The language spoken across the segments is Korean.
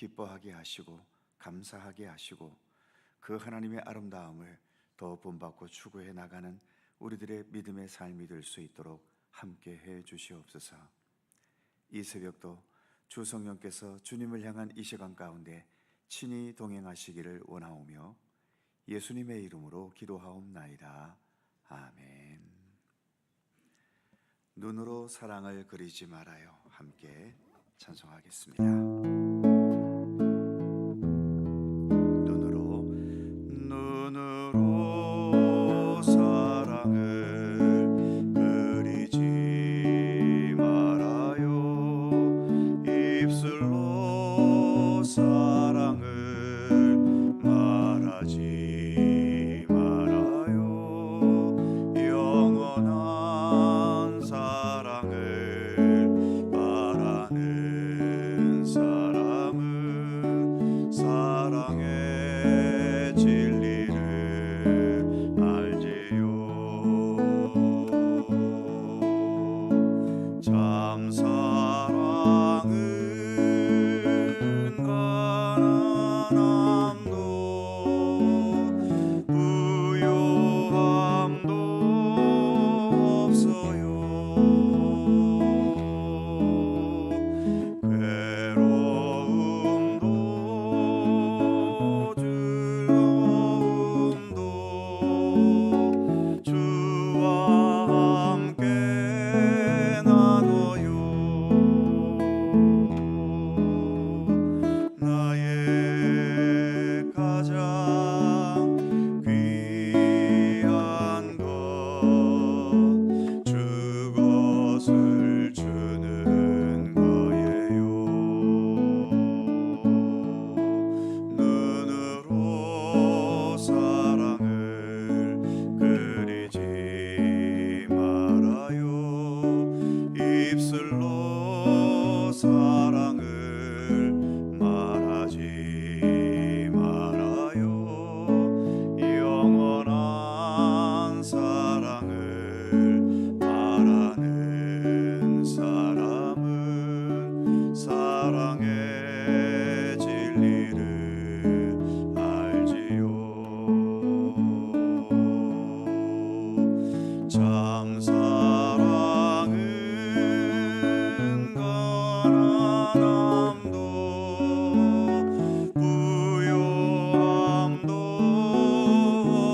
기뻐하게 하시고 감사하게 하시고 그 하나님의 아름다움을 더 본받고 추구해 나가는 우리들의 믿음의 삶이 될 수 있도록 함께 해 주시옵소서. 이 새벽도 주 성령께서 주님을 향한 이 시간 가운데 친히 동행하시기를 원하오며 예수님의 이름으로 기도하옵나이다. 아멘. 눈으로 사랑을 그리지 말아요. 함께 찬송하겠습니다. 눈으로 사랑을 그리지 말아요. 입술로 사랑을 말하지 말아요. 영원한 사랑을 바라는 사람은 사랑의 진리를 알지요. 참 사랑은 가난함도 부요함도 없어요. 괴로움도 즐거움도 주와 함께 나눠요. 나의 가장 귀한 것 주 것을 주는 거예요. 눈으로 사랑을 그리지 말아요. 입술로 사랑을 말하지 말아요. 영원한 사랑을 바라는 사람은 사랑의 진리를 알지요. 참 사랑은 가난함도 부요함도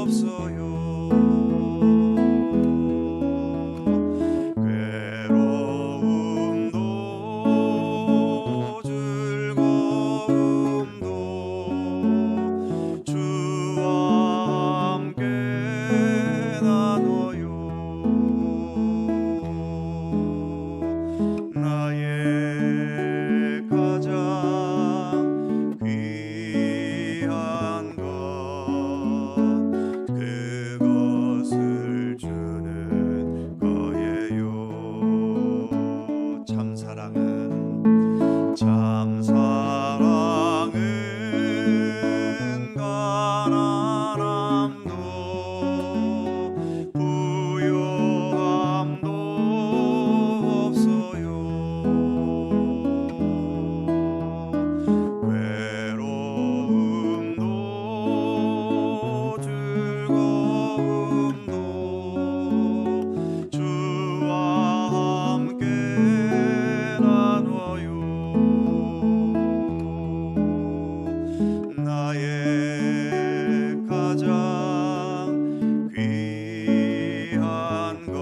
없어요. 괴로움도 즐거움도 주와 함께 나눠요. 나의 가장 귀한 것 그것을 주는 거예요. 참 사랑은 가난함도 부요함도 없어요. 외로움도 즐거움도 주와 함께 나눠요. 나의 가장 귀한 것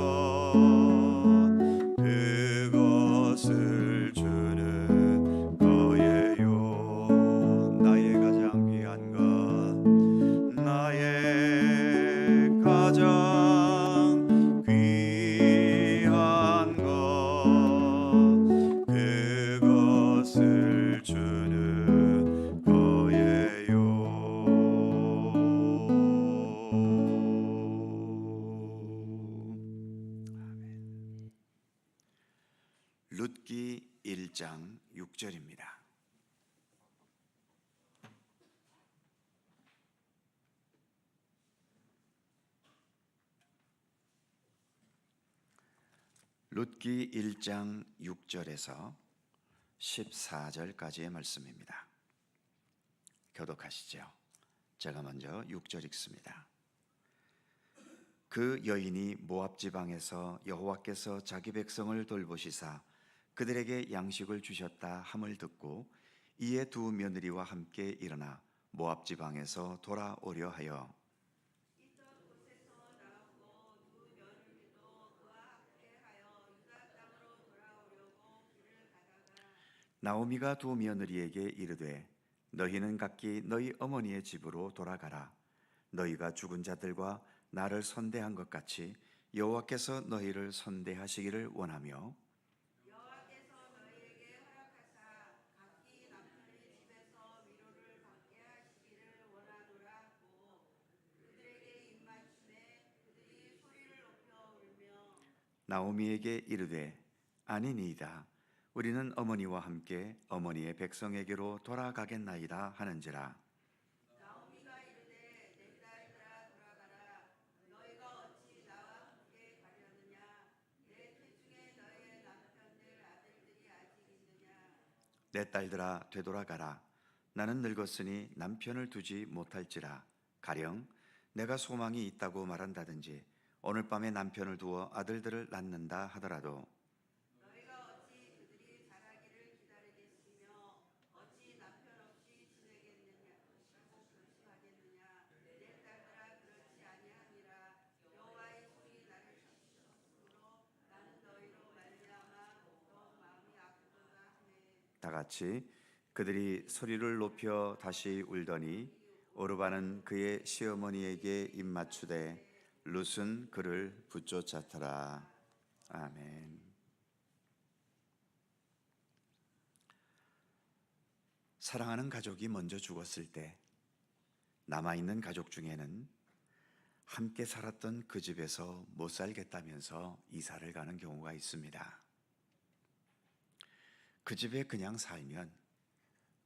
그것을 주는 거예요. 나의 가장 귀한 것 나의 가장 귀한 것 그것을 주는 거예요. 룻기 1장 6절입니다. 룻기 1장 6절에서 14절까지의 말씀입니다. 교독하시죠. 제가 먼저 6절 읽습니다. 그 여인이 모압 지방에서 여호와께서 자기 백성을 돌보시사 그들에게 양식을 주셨다 함을 듣고 이에 두 며느리와 함께 일어나 모압 지방에서 돌아오려 하여 나오미가 두 며느리에게 이르되 너희는 각기 너희 어머니의 집으로 돌아가라. 너희가 죽은 자들과 나를 선대한 것 같이 여호와께서 너희를 선대하시기를 원하며 나오미에게 이르되 아니니이다. 우리는 어머니와 함께 어머니의 백성에게로 돌아가겠나이다 하는지라. 내 딸들아 되돌아가라. 나는 늙었으니 남편을 두지 못할지라. 가령 내가 소망이 있다고 말한다든지 오늘 밤에 남편을 두어 아들들을 낳는다 하더라도 다 같이 그들이 소리를 높여 다시 울더니 오르바는 그의 시어머니에게 입맞추되 룻은 그를 붙쫓았더라. 아멘. 사랑하는 가족이 먼저 죽었을 때 남아있는 가족 중에는 함께 살았던 그 집에서 못 살겠다면서 이사를 가는 경우가 있습니다. 그 집에 그냥 살면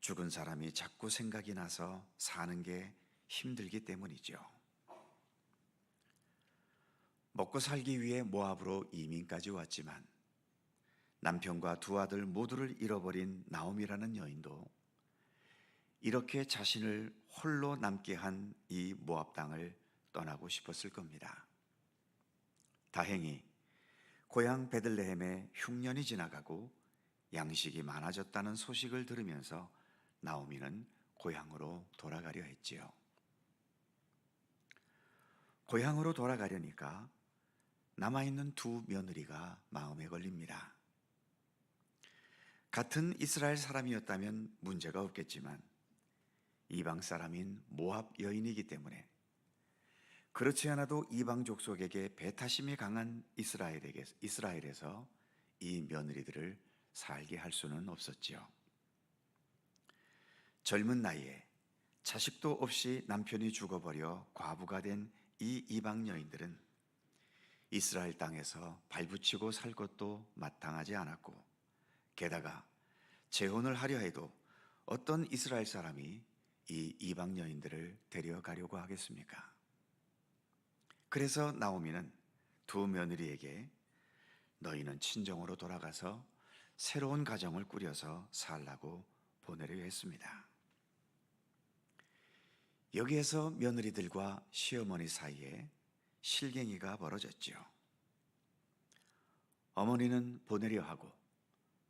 죽은 사람이 자꾸 생각이 나서 사는 게 힘들기 때문이죠. 먹고 살기 위해 모압으로 이민까지 왔지만 남편과 두 아들 모두를 잃어버린 나옴이라는 여인도 이렇게 자신을 홀로 남게 한 이 모압 땅을 떠나고 싶었을 겁니다. 다행히 고향 베들레헴에 흉년이 지나가고 양식이 많아졌다는 소식을 들으면서 나오미는 고향으로 돌아가려 했지요. 고향으로 돌아가려니까 남아있는 두 며느리가 마음에 걸립니다. 같은 이스라엘 사람이었다면 문제가 없겠지만 이방 사람인 모압 여인이기 때문에 그렇지 않아도 이방 족속에게 배타심이 강한 이스라엘에서 이 며느리들을 살게 할 수는 없었지요. 젊은 나이에 자식도 없이 남편이 죽어버려 과부가 된 이 이방 여인들은 이스라엘 땅에서 발붙이고 살 것도 마땅하지 않았고 게다가 재혼을 하려 해도 어떤 이스라엘 사람이 이 이방 여인들을 데려가려고 하겠습니까? 그래서 나오미는 두 며느리에게 너희는 친정으로 돌아가서 새로운 가정을 꾸려서 살라고 보내려 했습니다. 여기에서 며느리들과 시어머니 사이에 실갱이가 벌어졌죠. 어머니는 보내려 하고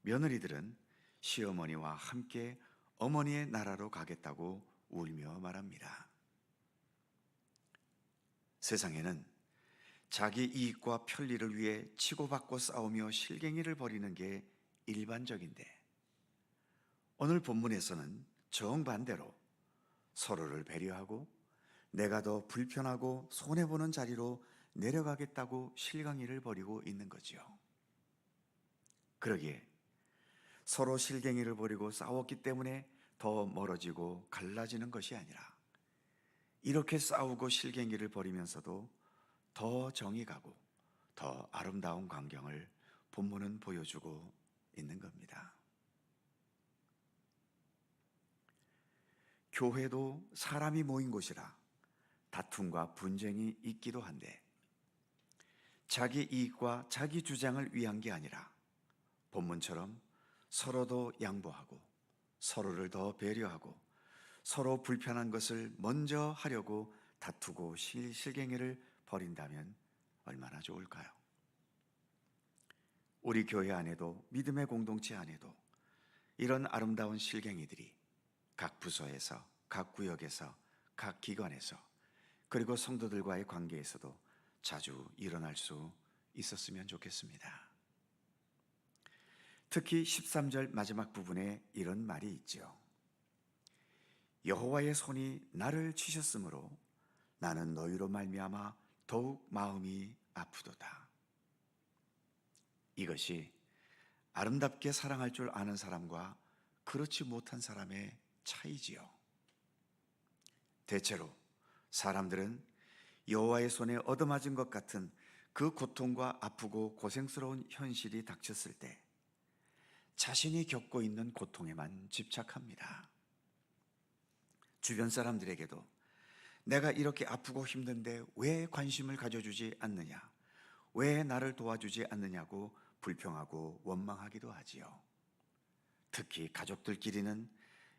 며느리들은 시어머니와 함께 어머니의 나라로 가겠다고 울며 말합니다. 세상에는 자기 이익과 편리를 위해 치고받고 싸우며 실갱이를 벌이는 게 일반적인데 오늘 본문에서는 정반대로 서로를 배려하고 내가 더 불편하고 손해보는 자리로 내려가겠다고 실갱이를 벌이고 있는 거죠. 그러기에 서로 실갱이를 벌이고 싸웠기 때문에 더 멀어지고 갈라지는 것이 아니라 이렇게 싸우고 실갱이를 벌이면서도 더 정이 가고 더 아름다운 광경을 본문은 보여주고 있는 겁니다. 교회도 사람이 모인 곳이라 다툼과 분쟁이 있기도 한데 자기 이익과 자기 주장을 위한 게 아니라 본문처럼 서로도 양보하고 서로를 더 배려하고 서로 불편한 것을 먼저 하려고 다투고 실갱이를 벌인다면 얼마나 좋을까요? 우리 교회 안에도, 믿음의 공동체 안에도 이런 아름다운 실갱이들이 각 부서에서, 각 구역에서, 각 기관에서, 그리고 성도들과의 관계에서도 자주 일어날 수 있었으면 좋겠습니다. 특히 13절 마지막 부분에 이런 말이 있죠. 여호와의 손이 나를 치셨으므로 나는 너희로 말미암아 더욱 마음이 아프도다. 이것이 아름답게 사랑할 줄 아는 사람과 그렇지 못한 사람의 차이지요. 대체로 사람들은 여호와의 손에 얻어맞은 것 같은 그 고통과 아프고 고생스러운 현실이 닥쳤을 때 자신이 겪고 있는 고통에만 집착합니다. 주변 사람들에게도 내가 이렇게 아프고 힘든데 왜 관심을 가져주지 않느냐, 왜 나를 도와주지 않느냐고 불평하고 원망하기도 하지요. 특히 가족들끼리는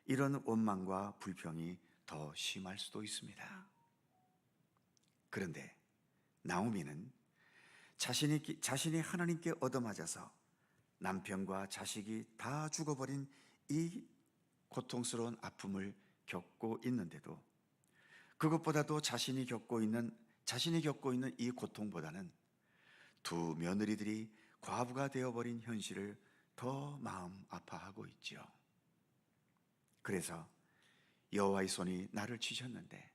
이런 원망과 불평이 더 심할 수도 있습니다. 그런데 나오미는 자신이 하나님께 얻어맞아서 남편과 자식이 다 죽어버린 이 고통스러운 아픔을 겪고 있는데도, 그것보다도 자신이 겪고 있는 이 고통보다는 두 며느리들이 과부가 되어버린 현실을 더 마음 아파하고 있지요. 그래서 여호와의 손이 나를 치셨는데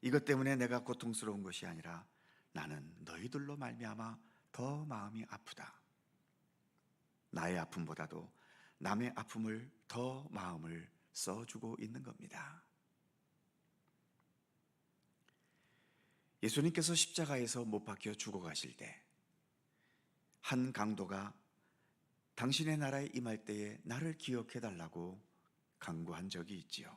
이것 때문에 내가 고통스러운 것이 아니라 나는 너희들로 말미암아 더 마음이 아프다. 나의 아픔보다도 남의 아픔을 더 마음을 써주고 있는 겁니다. 예수님께서 십자가에서 못 박혀 죽어가실 때 한 강도가 당신의 나라에 임할 때에 나를 기억해달라고 간구한 적이 있지요.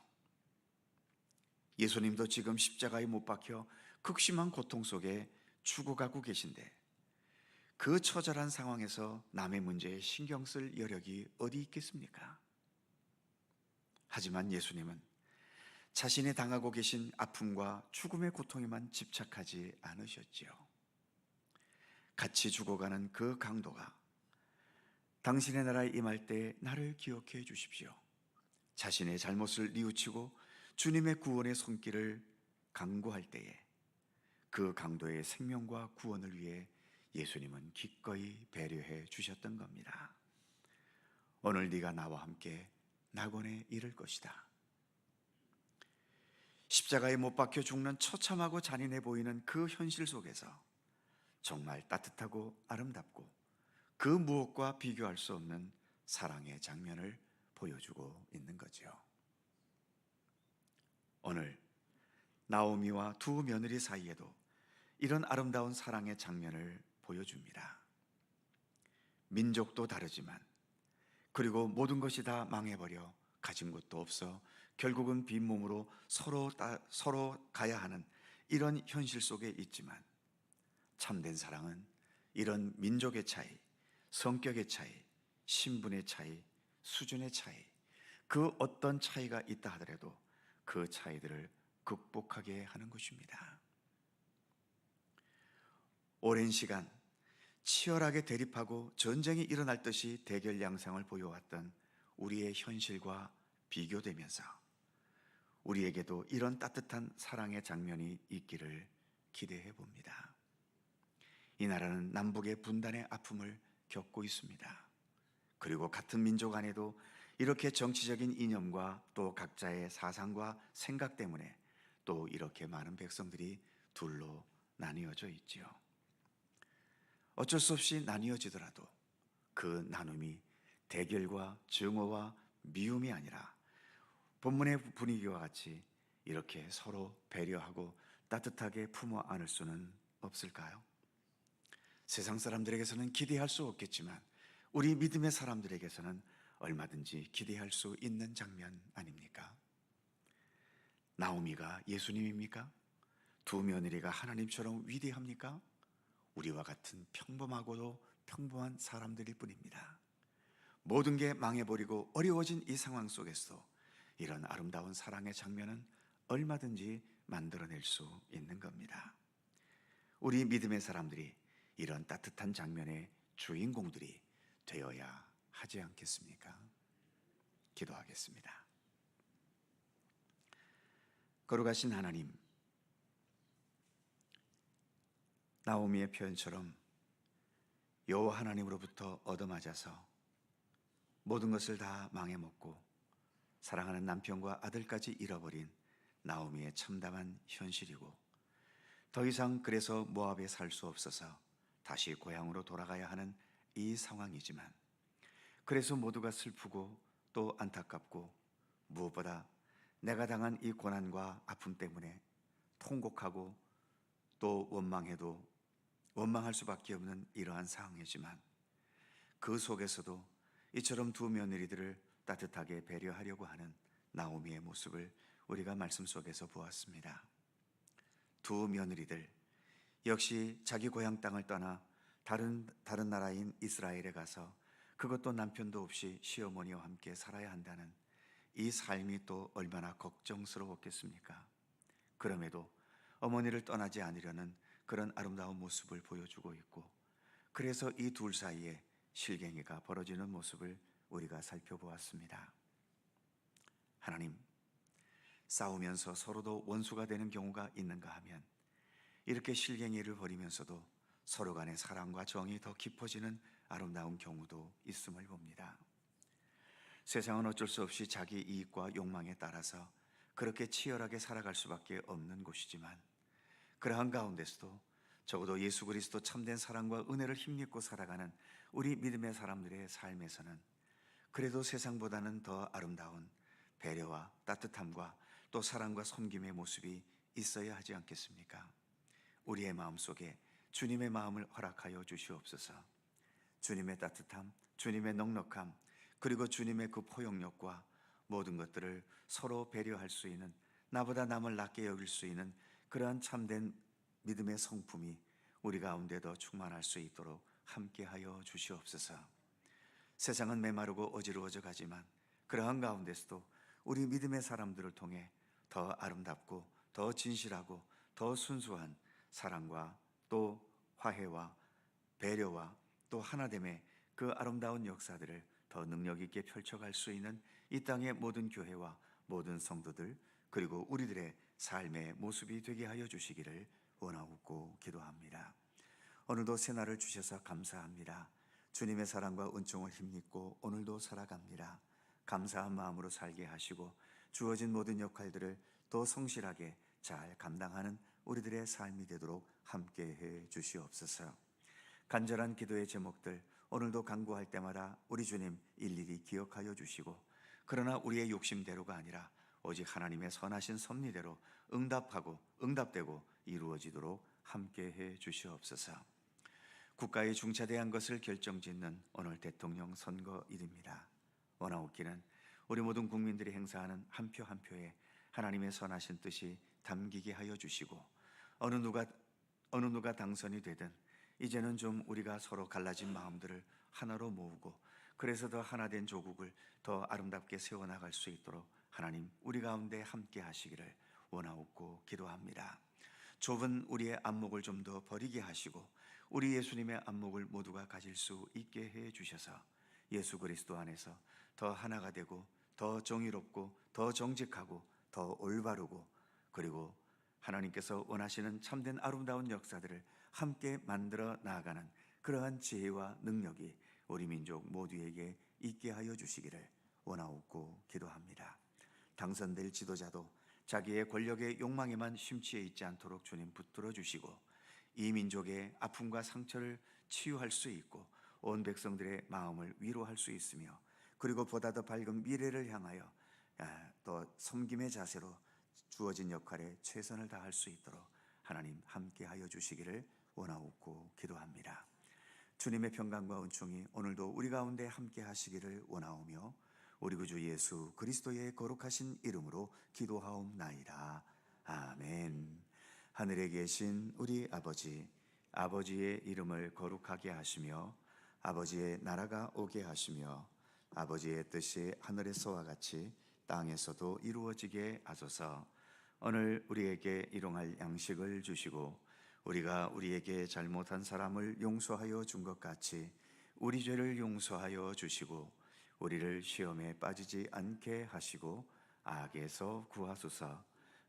예수님도 지금 십자가에 못 박혀 극심한 고통 속에 죽어가고 계신데 그 처절한 상황에서 남의 문제에 신경 쓸 여력이 어디 있겠습니까? 하지만 예수님은 자신이 당하고 계신 아픔과 죽음의 고통에만 집착하지 않으셨지요. 같이 죽어가는 그 강도가 당신의 나라에 임할 때 나를 기억해 주십시오. 자신의 잘못을 뉘우치고 주님의 구원의 손길을 간구할 때에 그 강도의 생명과 구원을 위해 예수님은 기꺼이 배려해 주셨던 겁니다. 오늘 네가 나와 함께 낙원에 이를 것이다. 십자가에 못 박혀 죽는 처참하고 잔인해 보이는 그 현실 속에서 정말 따뜻하고 아름답고 그 무엇과 비교할 수 없는 사랑의 장면을 보여주고 있는 거죠. 오늘 나오미와 두 며느리 사이에도 이런 아름다운 사랑의 장면을 보여줍니다. 민족도 다르지만, 그리고 모든 것이 다 망해버려 가진 것도 없어 결국은 빈몸으로 서로 가야 하는 이런 현실 속에 있지만, 참된 사랑은 이런 민족의 차이, 성격의 차이, 신분의 차이, 수준의 차이, 그 어떤 차이가 있다 하더라도 그 차이들을 극복하게 하는 것입니다. 오랜 시간 치열하게 대립하고 전쟁이 일어날 듯이 대결 양상을 보여왔던 우리의 현실과 비교되면서 우리에게도 이런 따뜻한 사랑의 장면이 있기를 기대해 봅니다. 이 나라는 남북의 분단의 아픔을 겪고 있습니다. 그리고 같은 민족 안에도 이렇게 정치적인 이념과 또 각자의 사상과 생각 때문에 또 이렇게 많은 백성들이 둘로 나뉘어져 있지요. 어쩔 수 없이 나뉘어지더라도 그 나눔이 대결과 증오와 미움이 아니라 본문의 분위기와 같이 이렇게 서로 배려하고 따뜻하게 품어 안을 수는 없을까요? 세상 사람들에게서는 기대할 수 없겠지만 우리 믿음의 사람들에게서는 얼마든지 기대할 수 있는 장면 아닙니까? 나오미가 예수님입니까? 두 며느리가 하나님처럼 위대합니까? 우리와 같은 평범하고도 평범한 사람들일 뿐입니다. 모든 게 망해버리고 어려워진 이 상황 속에서 이런 아름다운 사랑의 장면은 얼마든지 만들어낼 수 있는 겁니다. 우리 믿음의 사람들이 이런 따뜻한 장면의 주인공들이 되어야 하지 않겠습니까? 기도하겠습니다. 거룩하신 하나님, 나오미의 표현처럼 여호와 하나님으로부터 얻어맞아서 모든 것을 다 망해먹고 사랑하는 남편과 아들까지 잃어버린 나오미의 참담한 현실이고, 더 이상 그래서 모압에 살 수 없어서 다시 고향으로 돌아가야 하는 이 상황이지만, 그래서 모두가 슬프고 또 안타깝고, 무엇보다 내가 당한 이 고난과 아픔 때문에 통곡하고 또 원망할 수밖에 없는 이러한 상황이지만, 그 속에서도 이처럼 두 며느리들을 따뜻하게 배려하려고 하는 나오미의 모습을 우리가 말씀 속에서 보았습니다. 두 며느리들 역시 자기 고향 땅을 떠나 다른 나라인 이스라엘에 가서, 그것도 남편도 없이 시어머니와 함께 살아야 한다는 이 삶이 또 얼마나 걱정스러웠겠습니까? 그럼에도 어머니를 떠나지 않으려는 그런 아름다운 모습을 보여주고 있고, 그래서 이 둘 사이에 실갱이가 벌어지는 모습을 우리가 살펴보았습니다. 하나님, 싸우면서 서로도 원수가 되는 경우가 있는가 하면, 이렇게 실갱이를 벌이면서도 서로 간의 사랑과 정이 더 깊어지는 아름다운 경우도 있음을 봅니다. 세상은 어쩔 수 없이 자기 이익과 욕망에 따라서 그렇게 치열하게 살아갈 수밖에 없는 곳이지만, 그러한 가운데서도 적어도 예수 그리스도 참된 사랑과 은혜를 힘입고 살아가는 우리 믿음의 사람들의 삶에서는 그래도 세상보다는 더 아름다운 배려와 따뜻함과 또 사랑과 섬김의 모습이 있어야 하지 않겠습니까? 우리의 마음속에 주님의 마음을 허락하여 주시옵소서. 주님의 따뜻함, 주님의 넉넉함, 그리고 주님의 그 포용력과 모든 것들을 서로 배려할 수 있는, 나보다 남을 낮게 여길 수 있는 그러한 참된 믿음의 성품이 우리 가운데 더 충만할 수 있도록 함께하여 주시옵소서. 세상은 메마르고 어지러워져 가지만, 그러한 가운데서도 우리 믿음의 사람들을 통해 더 아름답고 더 진실하고 더 순수한 사랑과 또 화해와 배려와 또 하나됨의 그 아름다운 역사들을 더 능력 있게 펼쳐갈 수 있는 이 땅의 모든 교회와 모든 성도들, 그리고 우리들의 삶의 모습이 되게 하여 주시기를 원하고 기도합니다. 오늘도 새날을 주셔서 감사합니다. 주님의 사랑과 은총을 힘입고 오늘도 살아갑니다. 감사한 마음으로 살게 하시고 주어진 모든 역할들을 더 성실하게 잘 감당하는 우리들의 삶이 되도록 함께해 주시옵소서. 간절한 기도의 제목들 오늘도 간구할 때마다 우리 주님 일일이 기억하여 주시고, 그러나 우리의 욕심대로가 아니라 오직 하나님의 선하신 섭리대로 응답되고 이루어지도록 함께해 주시옵소서. 국가의 중차대한 것을 결정짓는 오늘 대통령 선거일입니다. 원하옵기는 우리 모든 국민들이 행사하는 한 표 한 표에 하나님의 선하신 뜻이 담기게 하여 주시고, 어느 누가 당선이 되든 이제는 좀 우리가 서로 갈라진 마음들을 하나로 모으고, 그래서 더 하나된 조국을 더 아름답게 세워나갈 수 있도록 하나님 우리 가운데 함께 하시기를 원하옵고 기도합니다. 좁은 우리의 안목을 좀 더 버리게 하시고, 우리 예수님의 안목을 모두가 가질 수 있게 해 주셔서 예수 그리스도 안에서 더 하나가 되고 더 정의롭고 더 정직하고 더 올바르고, 그리고 하나님께서 원하시는 참된 아름다운 역사들을 함께 만들어 나아가는 그러한 지혜와 능력이 우리 민족 모두에게 있게 하여 주시기를 원하옵고 기도합니다. 당선될 지도자도 자기의 권력의 욕망에만 심취해 있지 않도록 주님 붙들어 주시고, 이 민족의 아픔과 상처를 치유할 수 있고 온 백성들의 마음을 위로할 수 있으며, 그리고 보다 더 밝은 미래를 향하여 또 섬김의 자세로 주어진 역할에 최선을 다할 수 있도록 하나님 함께하여 주시기를 원하옵고 기도합니다. 주님의 평강과 은총이 오늘도 우리 가운데 함께 하시기를 원하오며, 우리 구주 예수 그리스도의 거룩하신 이름으로 기도하옵나이다. 아멘. 하늘에 계신 우리 아버지, 아버지의 이름을 거룩하게 하시며 아버지의 나라가 오게 하시며 아버지의 뜻이 하늘에서와 같이 땅에서도 이루어지게 하소서. 오늘 우리에게 일용할 양식을 주시고 우리가 우리에게 잘못한 사람을 용서하여 준 것 같이 우리 죄를 용서하여 주시고 우리를 시험에 빠지지 않게 하시고 악에서 구하소서.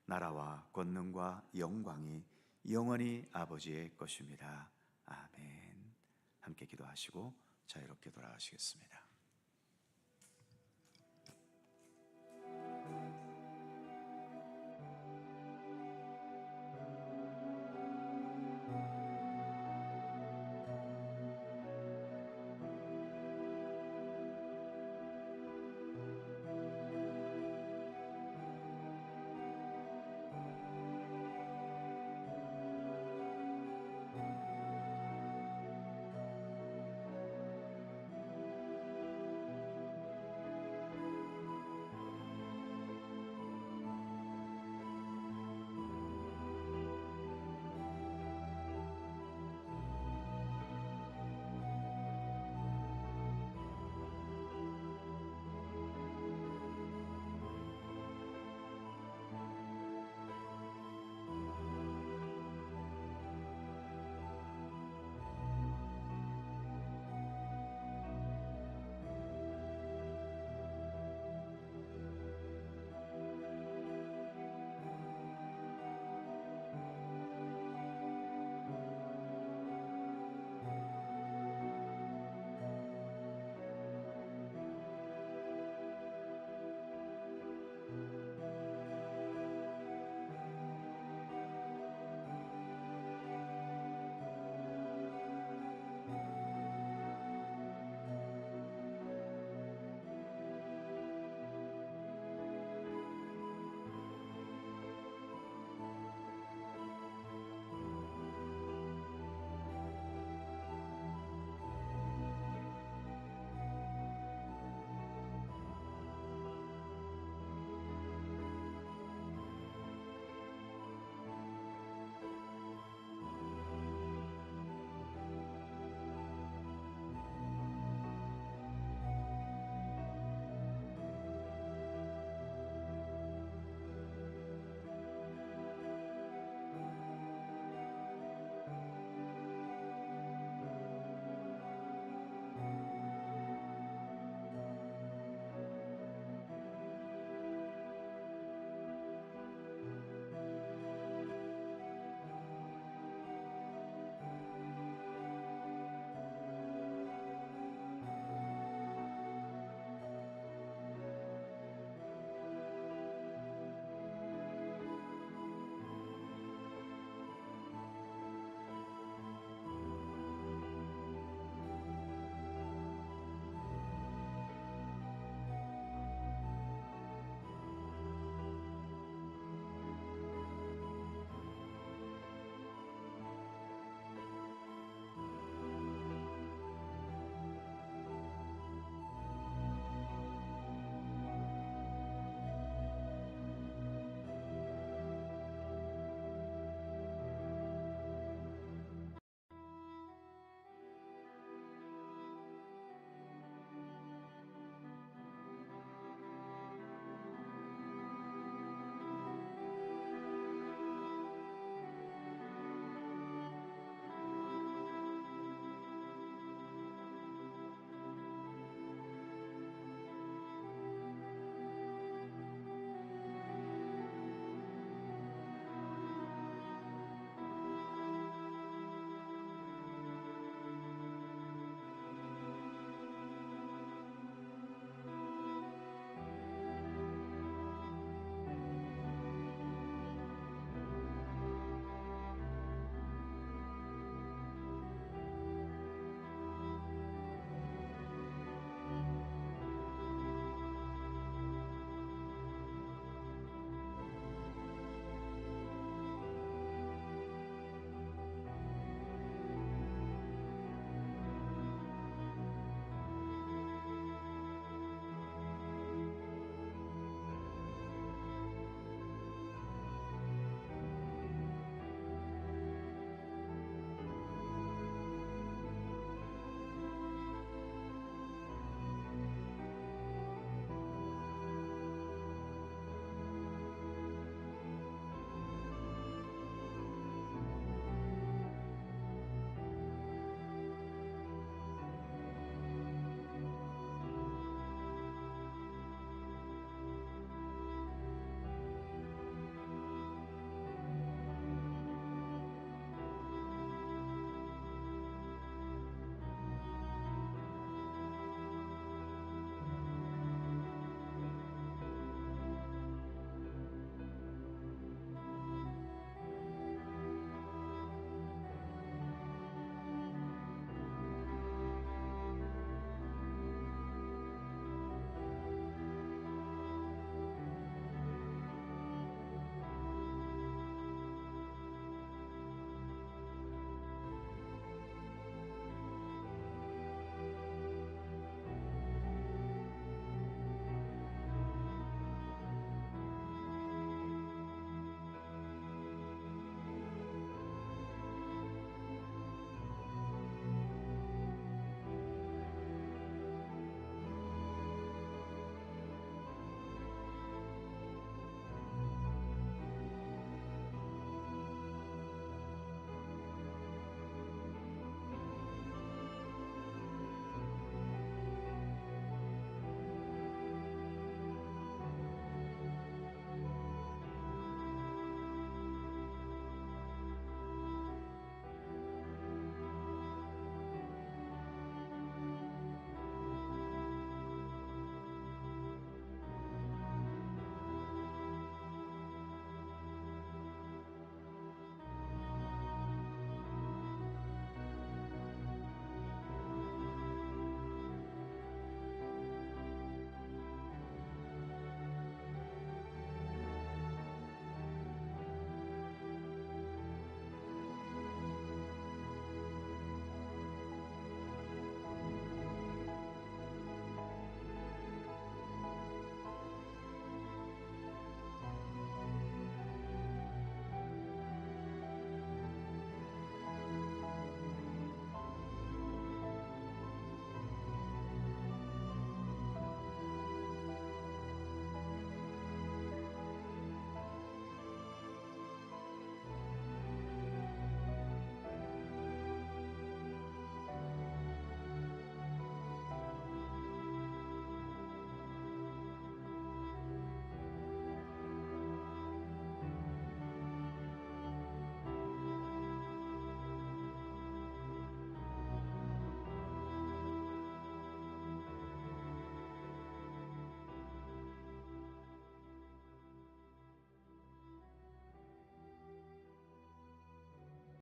나라와 권능과 영광이 영원히 아버지의 것입니다. 아멘. 함께 기도하시고 자유롭게 돌아가시겠습니다.